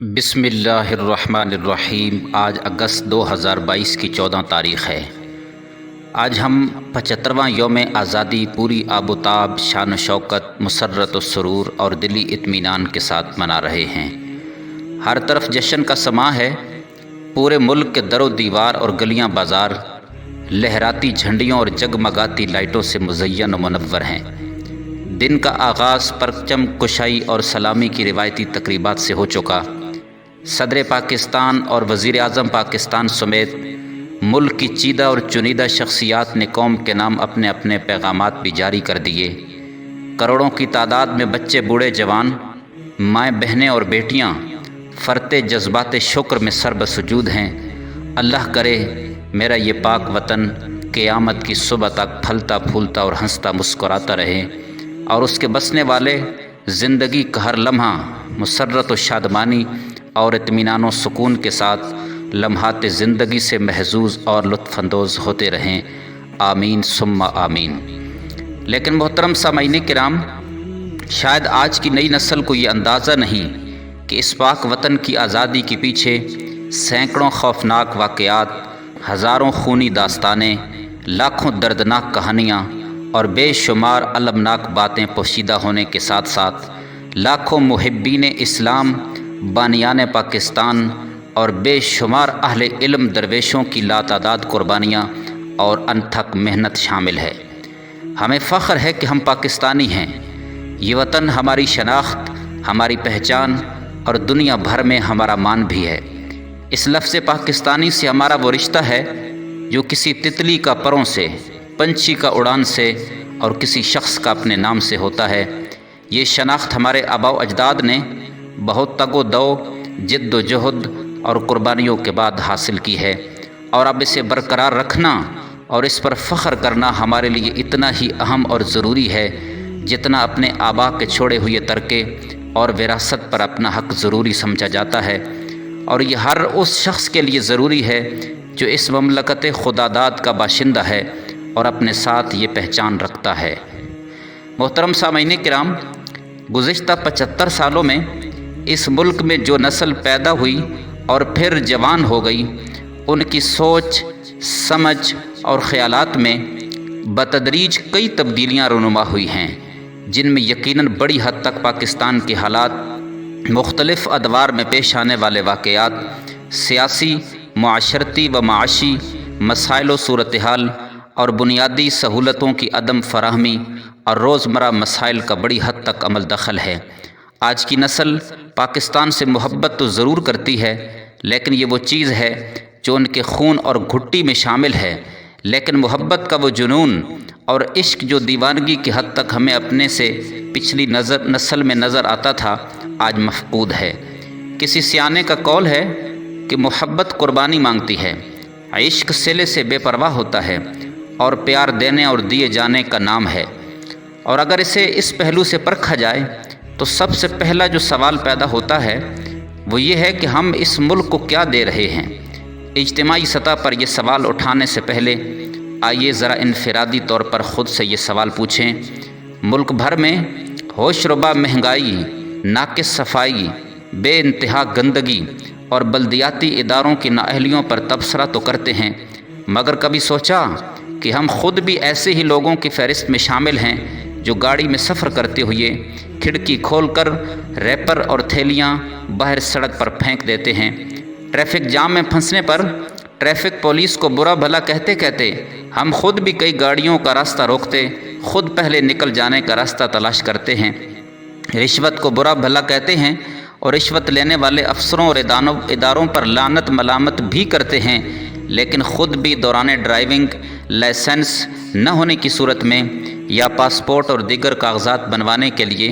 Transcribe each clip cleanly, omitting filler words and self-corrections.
بسم اللہ الرحمن الرحیم۔ آج اگست 2022 کی 14 تاریخ ہے۔ آج ہم 75واں یوم آزادی پوری آب و تاب، شان و شوکت، مسرت و سرور اور دلی اطمینان کے ساتھ منا رہے ہیں۔ ہر طرف جشن کا سماں ہے۔ پورے ملک کے در و دیوار اور گلیاں بازار لہراتی جھنڈیوں اور جگمگاتی لائٹوں سے مزین و منور ہیں۔ دن کا آغاز پرچم کشائی اور سلامی کی روایتی تقریبات سے ہو چکا۔ صدر پاکستان اور وزیر اعظم پاکستان سمیت ملک کی چیدہ اور چنیدہ شخصیات نے قوم کے نام اپنے اپنے پیغامات بھی جاری کر دیے۔ کروڑوں کی تعداد میں بچے، بوڑھے، جوان، مائیں، بہنیں اور بیٹیاں فرتے جذبات شکر میں سربسجود ہیں۔ اللہ کرے میرا یہ پاک وطن قیامت کی صبح تک پھلتا پھولتا اور ہنستا مسکراتا رہے، اور اس کے بسنے والے زندگی کا ہر لمحہ مسرت و شادمانی اور اطمینان و سکون کے ساتھ لمحات زندگی سے محظوظ اور لطف اندوز ہوتے رہیں۔ آمین ثم آمین۔ لیکن محترم سامعین کرام، شاید آج کی نئی نسل کو یہ اندازہ نہیں کہ اس پاک وطن کی آزادی کے پیچھے سینکڑوں خوفناک واقعات، ہزاروں خونی داستانیں، لاکھوں دردناک کہانیاں اور بے شمار المناک باتیں پوشیدہ ہونے کے ساتھ ساتھ لاکھوں محبین اسلام، بانیان پاکستان اور بے شمار اہل علم درویشوں کی لاتعداد قربانیاں اور انتھک محنت شامل ہے۔ ہمیں فخر ہے کہ ہم پاکستانی ہیں۔ یہ وطن ہماری شناخت، ہماری پہچان اور دنیا بھر میں ہمارا مان بھی ہے۔ اس لفظ پاکستانی سے ہمارا وہ رشتہ ہے جو کسی تتلی کا پروں سے، پنچھی کا اڑان سے اور کسی شخص کا اپنے نام سے ہوتا ہے۔ یہ شناخت ہمارے آباء و اجداد نے بہت تگ و دو، جد و جہد اور قربانیوں کے بعد حاصل کی ہے، اور اب اسے برقرار رکھنا اور اس پر فخر کرنا ہمارے لیے اتنا ہی اہم اور ضروری ہے جتنا اپنے آباء کے چھوڑے ہوئے ترکے اور وراثت پر اپنا حق ضروری سمجھا جاتا ہے، اور یہ ہر اس شخص کے لیے ضروری ہے جو اس مملکت خداداد کا باشندہ ہے اور اپنے ساتھ یہ پہچان رکھتا ہے۔ محترم سامعین کرام، گزشتہ 75 سالوں میں اس ملک میں جو نسل پیدا ہوئی اور پھر جوان ہو گئی، ان کی سوچ، سمجھ اور خیالات میں بتدریج کئی تبدیلیاں رونما ہوئی ہیں، جن میں یقیناً بڑی حد تک پاکستان کے حالات، مختلف ادوار میں پیش آنے والے واقعات، سیاسی، معاشرتی و معاشی مسائل و صورتحال اور بنیادی سہولتوں کی عدم فراہمی اور روزمرہ مسائل کا بڑی حد تک عمل دخل ہے۔ آج کی نسل پاکستان سے محبت تو ضرور کرتی ہے، لیکن یہ وہ چیز ہے جو ان کے خون اور گھٹی میں شامل ہے، لیکن محبت کا وہ جنون اور عشق جو دیوانگی کی حد تک ہمیں اپنے سے پچھلی نسل میں نظر آتا تھا، آج مفقود ہے۔ کسی سیانے کا قول ہے کہ محبت قربانی مانگتی ہے، عشق صلے سے بے پرواہ ہوتا ہے، اور پیار دینے اور دیے جانے کا نام ہے۔ اور اگر اسے اس پہلو سے پرکھا جائے تو سب سے پہلا جو سوال پیدا ہوتا ہے وہ یہ ہے کہ ہم اس ملک کو کیا دے رہے ہیں۔ اجتماعی سطح پر یہ سوال اٹھانے سے پہلے آئیے ذرا انفرادی طور پر خود سے یہ سوال پوچھیں۔ ملک بھر میں ہوش ربا مہنگائی، ناقص صفائی، بے انتہا گندگی اور بلدیاتی اداروں کی نااہلیوں پر تبصرہ تو کرتے ہیں، مگر کبھی سوچا کہ ہم خود بھی ایسے ہی لوگوں کی فہرست میں شامل ہیں جو گاڑی میں سفر کرتے ہوئے کھڑکی کھول کر ریپر اور تھیلیاں باہر سڑک پر پھینک دیتے ہیں، ٹریفک جام میں پھنسنے پر ٹریفک پولیس کو برا بھلا کہتے کہتے ہم خود بھی کئی گاڑیوں کا راستہ روکتے، خود پہلے نکل جانے کا راستہ تلاش کرتے ہیں، رشوت کو برا بھلا کہتے ہیں اور رشوت لینے والے افسروں اور اداروں پر لعنت ملامت بھی کرتے ہیں، لیکن خود بھی دوران ڈرائیونگ لائسنس نہ ہونے کی صورت میں یا پاسپورٹ اور دیگر کاغذات بنوانے کے لیے،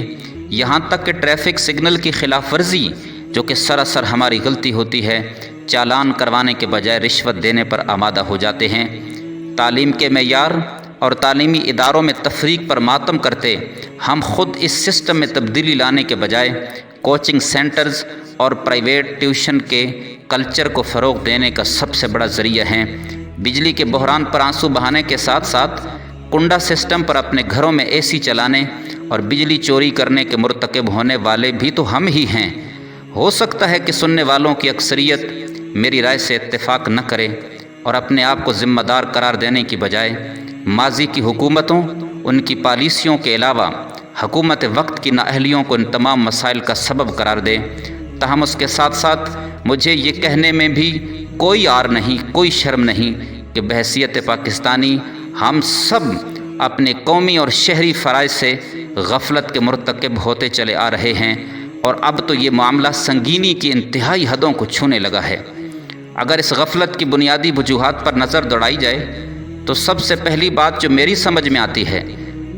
یہاں تک کہ ٹریفک سگنل کی خلاف ورزی جو کہ سراسر ہماری غلطی ہوتی ہے، چالان کروانے کے بجائے رشوت دینے پر آمادہ ہو جاتے ہیں۔ تعلیم کے معیار اور تعلیمی اداروں میں تفریق پر ماتم کرتے ہم خود اس سسٹم میں تبدیلی لانے کے بجائے کوچنگ سینٹرز اور پرائیویٹ ٹیوشن کے کلچر کو فروغ دینے کا سب سے بڑا ذریعہ ہیں۔ بجلی کے بحران پر آنسو بہانے کے ساتھ ساتھ کنڈا سسٹم پر اپنے گھروں میں اے سی چلانے اور بجلی چوری کرنے کے مرتکب ہونے والے بھی تو ہم ہی ہیں۔ ہو سکتا ہے کہ سننے والوں کی اکثریت میری رائے سے اتفاق نہ کرے اور اپنے آپ کو ذمہ دار قرار دینے کی بجائے ماضی کی حکومتوں، ان کی پالیسیوں کے علاوہ حکومت وقت کی نااہلیوں کو ان تمام مسائل کا سبب قرار دے۔ تاہم اس کے ساتھ ساتھ مجھے یہ کہنے میں بھی کوئی عار نہیں، کوئی شرم نہیں کہ بحیثیت پاکستانی ہم سب اپنے قومی اور شہری فرائض سے غفلت کے مرتکب ہوتے چلے آ رہے ہیں، اور اب تو یہ معاملہ سنگینی کی انتہائی حدوں کو چھونے لگا ہے۔ اگر اس غفلت کی بنیادی وجوہات پر نظر دوڑائی جائے تو سب سے پہلی بات جو میری سمجھ میں آتی ہے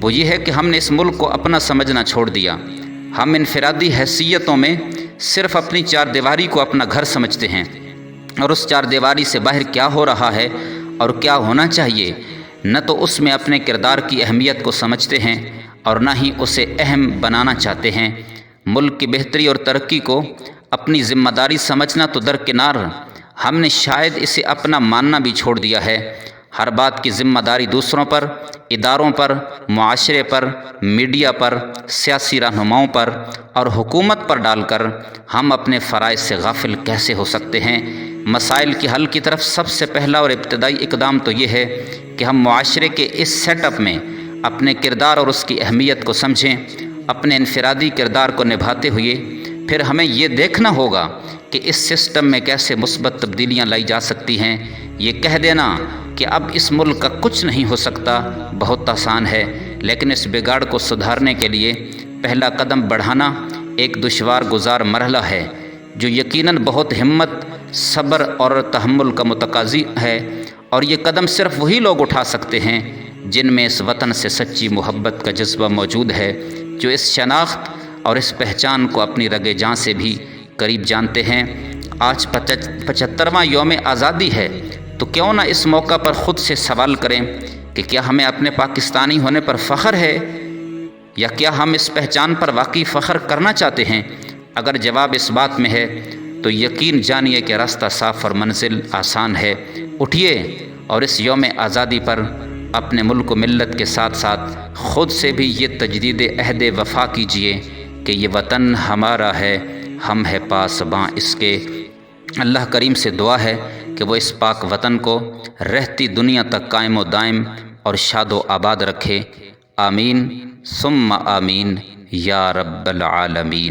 وہ یہ ہے کہ ہم نے اس ملک کو اپنا سمجھنا چھوڑ دیا۔ ہم انفرادی حیثیتوں میں صرف اپنی چار دیواری کو اپنا گھر سمجھتے ہیں، اور اس چار دیواری سے باہر کیا ہو رہا ہے اور کیا ہونا چاہیے نہ تو اس میں اپنے کردار کی اہمیت کو سمجھتے ہیں اور نہ ہی اسے اہم بنانا چاہتے ہیں۔ ملک کی بہتری اور ترقی کو اپنی ذمہ داری سمجھنا تو درکنار، ہم نے شاید اسے اپنا ماننا بھی چھوڑ دیا ہے۔ ہر بات کی ذمہ داری دوسروں پر، اداروں پر، معاشرے پر، میڈیا پر، سیاسی رہنماؤں پر اور حکومت پر ڈال کر ہم اپنے فرائض سے غافل کیسے ہو سکتے ہیں؟ مسائل کے حل کی طرف سب سے پہلا اور ابتدائی اقدام تو یہ ہے کہ ہم معاشرے کے اس سیٹ اپ میں اپنے کردار اور اس کی اہمیت کو سمجھیں۔ اپنے انفرادی کردار کو نبھاتے ہوئے پھر ہمیں یہ دیکھنا ہوگا کہ اس سسٹم میں کیسے مثبت تبدیلیاں لائی جا سکتی ہیں۔ یہ کہہ دینا کہ اب اس ملک کا کچھ نہیں ہو سکتا بہت آسان ہے، لیکن اس بگاڑ کو سدھارنے کے لیے پہلا قدم بڑھانا ایک دشوار گزار مرحلہ ہے جو یقیناً بہت ہمت، صبر اور تحمل کا متقاضی ہے، اور یہ قدم صرف وہی لوگ اٹھا سکتے ہیں جن میں اس وطن سے سچی محبت کا جذبہ موجود ہے، جو اس شناخت اور اس پہچان کو اپنی رگِ جاں سے بھی قریب جانتے ہیں۔ آج 75واں یوم آزادی ہے، تو کیوں نہ اس موقع پر خود سے سوال کریں کہ کیا ہمیں اپنے پاکستانی ہونے پر فخر ہے، یا کیا ہم اس پہچان پر واقعی فخر کرنا چاہتے ہیں؟ اگر جواب اس بات میں ہے تو یقین جانیے کہ راستہ صاف اور منزل آسان ہے۔ اٹھیے اور اس یوم آزادی پر اپنے ملک و ملت کے ساتھ ساتھ خود سے بھی یہ تجدید عہد وفا کیجیے کہ یہ وطن ہمارا ہے، ہم ہے پاسباں اس کے۔ اللہ کریم سے دعا ہے کہ وہ اس پاک وطن کو رہتی دنیا تک قائم و دائم اور شاد و آباد رکھے۔ آمین ثم آمین یا رب العالمین۔